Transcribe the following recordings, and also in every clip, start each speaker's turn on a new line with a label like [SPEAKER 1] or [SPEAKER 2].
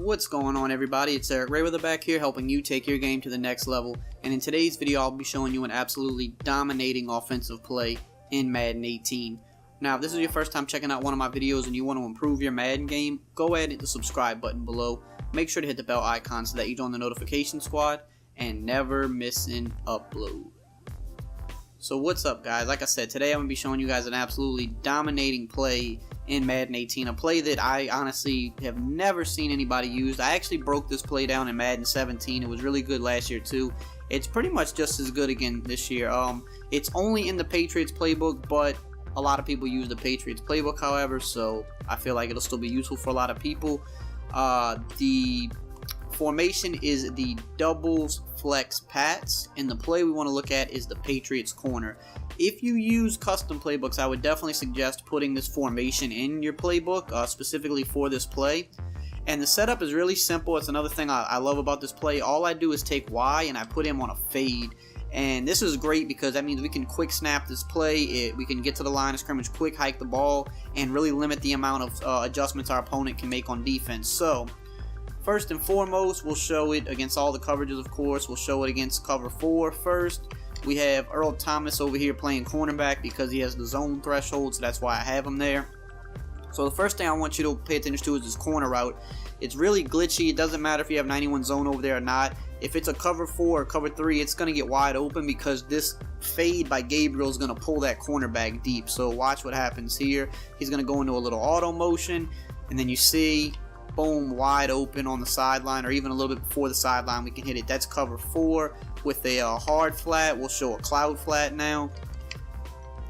[SPEAKER 1] What's going on, everybody? It's EricRayweather back here helping you take your game to the next level, and in today's video I'll be showing you an absolutely dominating offensive play in Madden 18. Now if this is your first time checking out one of my videos and you want to improve your Madden game, go ahead and hit the subscribe button below. Make sure to hit the bell icon so that you join the notification squad and never miss an upload. So what's up, guys? Like I said, today I'm going to be showing you guys an absolutely dominating play in Madden 18, a play that I honestly have never seen anybody use. I actually broke this play down in Madden 17. It was really good last year too. It's pretty much just as good again this year. It's only in the Patriots playbook, but a lot of people use the Patriots playbook, however, so I feel like it'll still be useful for a lot of people. The formation is the doubles flex pats, and the play we want to look at is the Patriots corner. If you use custom playbooks, I would definitely suggest putting this formation in your playbook, specifically for this play. And the setup is really simple. It's another thing I love about this play. All I do is take Y and I put him on a fade. And this is great because that means we can quick snap this play. We can get to the line of scrimmage, quick hike the ball, and really limit the amount of adjustments our opponent can make on defense. So first and foremost, we'll show it against all the coverages, of course. We'll show it against cover 4 first. We have Earl Thomas over here playing cornerback because he has the zone threshold, so that's why I have him there. So the first thing I want you to pay attention to is this corner route. It's really glitchy. It doesn't matter if you have 91 zone over there or not. If it's a cover 4 or cover 3, it's going to get wide open because this fade by Gabriel is going to pull that cornerback deep. So watch what happens here. He's going to go into a little auto motion, and then you see, boom, wide open on the sideline, or even a little bit before the sideline we can hit it. That's cover 4 with a hard flat. We'll show a cloud flat now.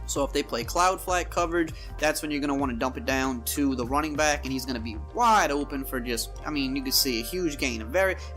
[SPEAKER 1] So if they play cloud flat coverage, that's when you're going to want to dump it down to the running back, and he's going to be wide open for just, I mean, you can see a huge gain.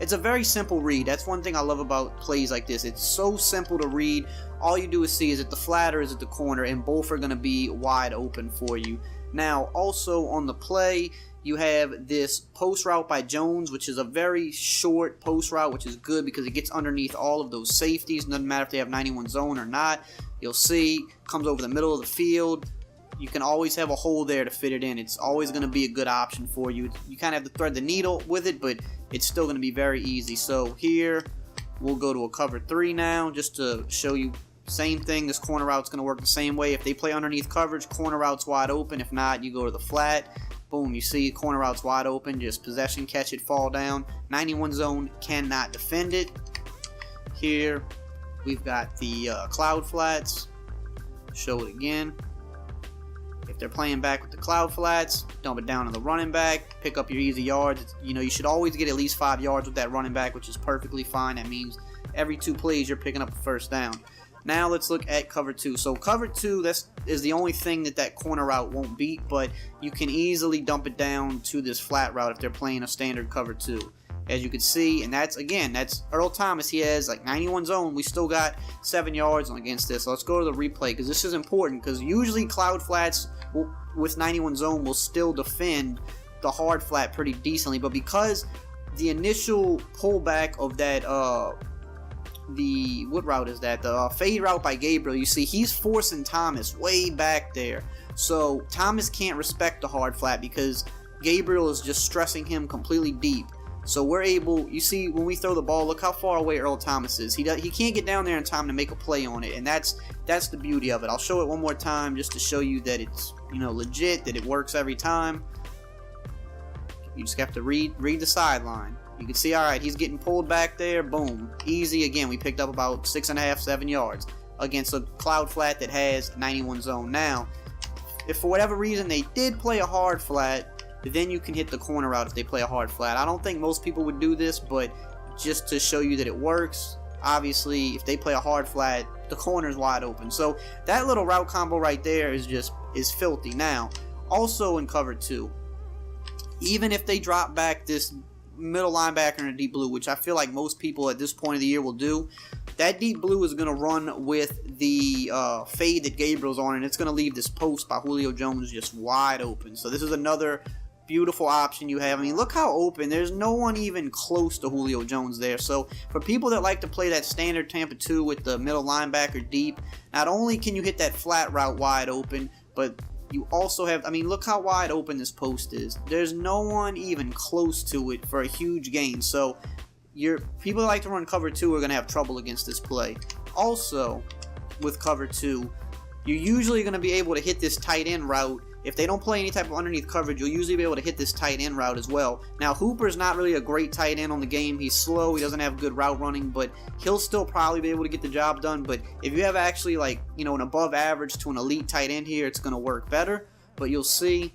[SPEAKER 1] It's a very simple read. That's one thing I love about plays like this. It's so simple to read. All you do is see, is it the flat or is it the corner, and both are going to be wide open for you. Now, also on the play, you have this post route by Jones, which is a very short post route, which is good because it gets underneath all of those safeties. Doesn't matter if they have 91 zone or not. You'll see, comes over the middle of the field. You can always have a hole there to fit it in. It's always going to be a good option for you. You kind of have to thread the needle with it, but it's still going to be very easy. So here, we'll go to a cover 3 now, just to show you. Same thing, this corner route's going to work the same way. If they play underneath coverage, corner route's wide open. If not, you go to the flat. Boom, you see corner route's wide open. Just possession, catch it, fall down. 91 zone cannot defend it. Here, we've got the cloud flats. Show it again. If they're playing back with the cloud flats, dump it down to the running back. Pick up your easy yards. You know, you should always get at least 5 yards with that running back, which is perfectly fine. That means every 2 plays you're picking up a first down. Now let's look at cover 2. So cover 2, is the only thing that corner route won't beat, but you can easily dump it down to this flat route if they're playing a standard cover 2. As you can see, and that's Earl Thomas. He has like 91 zone. We still got 7 yards against this. So let's go to the replay because this is important, because usually cloud flats with 91 zone will still defend the hard flat pretty decently, but because the initial pullback of that what route is that? The fade route by Gabriel. You see, he's forcing Thomas way back there. So Thomas can't respect the hard flat because Gabriel is just stressing him completely deep. So we're able, you see, when we throw the ball, look how far away Earl Thomas is. He can't get down there in time to make a play on it, and that's the beauty of it. I'll show it one more time just to show you that it's, you know, legit, that it works every time. You just have to read the sideline. You can see, alright, he's getting pulled back there. Boom. Easy. Again, we picked up about 6.5, 7 yards against a cloud flat that has 91 zone. Now, if for whatever reason they did play a hard flat, then you can hit the corner route if they play a hard flat. I don't think most people would do this, but just to show you that it works, obviously, if they play a hard flat, the corner's wide open. So that little route combo right there is filthy. Now, also in cover 2, even if they drop back this middle linebacker in a deep blue, which I feel like most people at this point of the year will do, that deep blue is going to run with the fade that Gabriel's on, and it's going to leave this post by Julio Jones just wide open. So this is another beautiful option you have. I mean, look how open. There's no one even close to Julio Jones there. So for people that like to play that standard Tampa 2 with the middle linebacker deep, not only can you hit that flat route wide open, but You also have, I mean, look how wide open this post is. There's no one even close to it for a huge gain. So people that like to run cover 2 are going to have trouble against this play. Also, with cover 2, you're usually going to be able to hit this tight end route. If they don't play any type of underneath coverage, you'll usually be able to hit this tight end route as well. Now, Hooper's not really a great tight end on the game. He's slow. He doesn't have good route running, but he'll still probably be able to get the job done. But if you have actually, like, you know, an above average to an elite tight end here, it's going to work better. But you'll see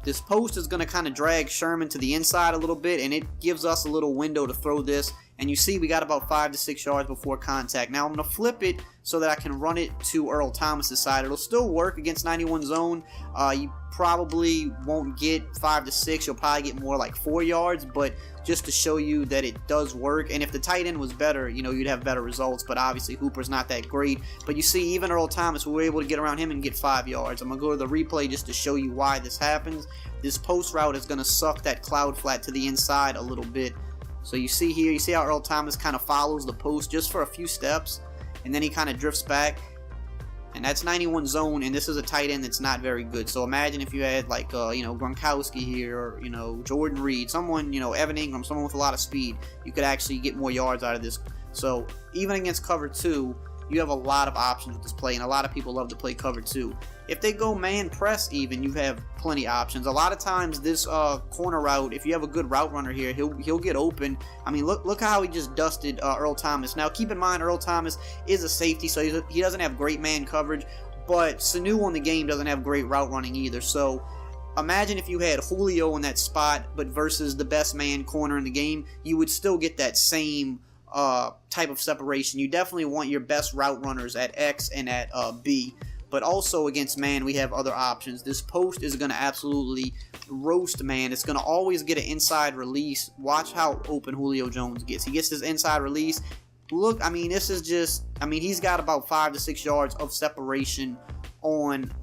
[SPEAKER 1] this post is going to kind of drag Sherman to the inside a little bit, and it gives us a little window to throw this. And you see we got about 5 to 6 yards before contact. Now I'm going to flip it so that I can run it to Earl Thomas's side. It'll still work against 91 zone. You probably won't get 5 to 6. You'll probably get more like 4 yards, but just to show you that it does work. And if the tight end was better, you know, you'd have better results. But obviously Hooper's not that great. But you see, even Earl Thomas, we were able to get around him and get 5 yards. I'm going to go to the replay just to show you why this happens. This post route is going to suck that cloud flat to the inside a little bit. So you see here, you see how Earl Thomas kind of follows the post just for a few steps, and then he kind of drifts back, and that's 91 zone, and this is a tight end that's not very good. So imagine if you had like you know, Gronkowski here, or you know, Jordan Reed, someone, you know, Evan Ingram, someone with a lot of speed, you could actually get more yards out of this. So even against cover 2, you have a lot of options with this play, and a lot of people love to play cover 2. If they go man press even, you have plenty of options. A lot of times this corner route, if you have a good route runner here, he'll get open. I mean, look how he just dusted Earl Thomas. Now keep in mind, Earl Thomas is a safety, so he doesn't have great man coverage, but Sanu on the game doesn't have great route running either. So imagine if you had Julio in that spot, but versus the best man corner in the game, you would still get that same type of separation. You definitely want your best route runners at X and at B. But also against man, we have other options. This post is going to absolutely roast man. It's going to always get an inside release. Watch how open Julio Jones gets. He gets his inside release. Look, I mean, this is just, I mean, he's got about 5 to 6 yards of separation on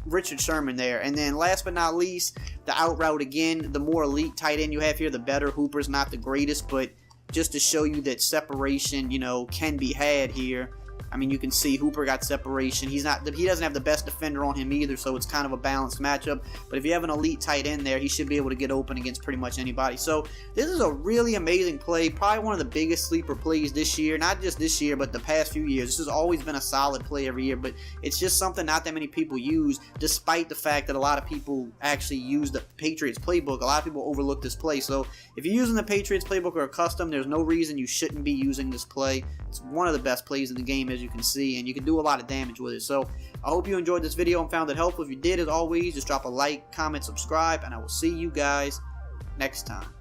[SPEAKER 1] Richard Sherman there. And then last but not least, the out route again. The more elite tight end you have here, the better. Hooper's not the greatest, but just to show you that separation, you know, can be had here. I mean, you can see Hooper got separation. He doesn't have the best defender on him either, so it's kind of a balanced matchup. But if you have an elite tight end there, he should be able to get open against pretty much anybody. So this is a really amazing play, probably one of the biggest sleeper plays this year. Not just this year, but the past few years. This has always been a solid play every year, but it's just something not that many people use, despite the fact that a lot of people actually use the Patriots playbook. A lot of people overlook this play. So if you're using the Patriots playbook or a custom, there's no reason you shouldn't be using this play. It's one of the best plays in the game, as you can see, and you can do a lot of damage with it. So I hope you enjoyed this video and found it helpful. If you did, as always, just drop a like, comment, subscribe, and I will see you guys next time.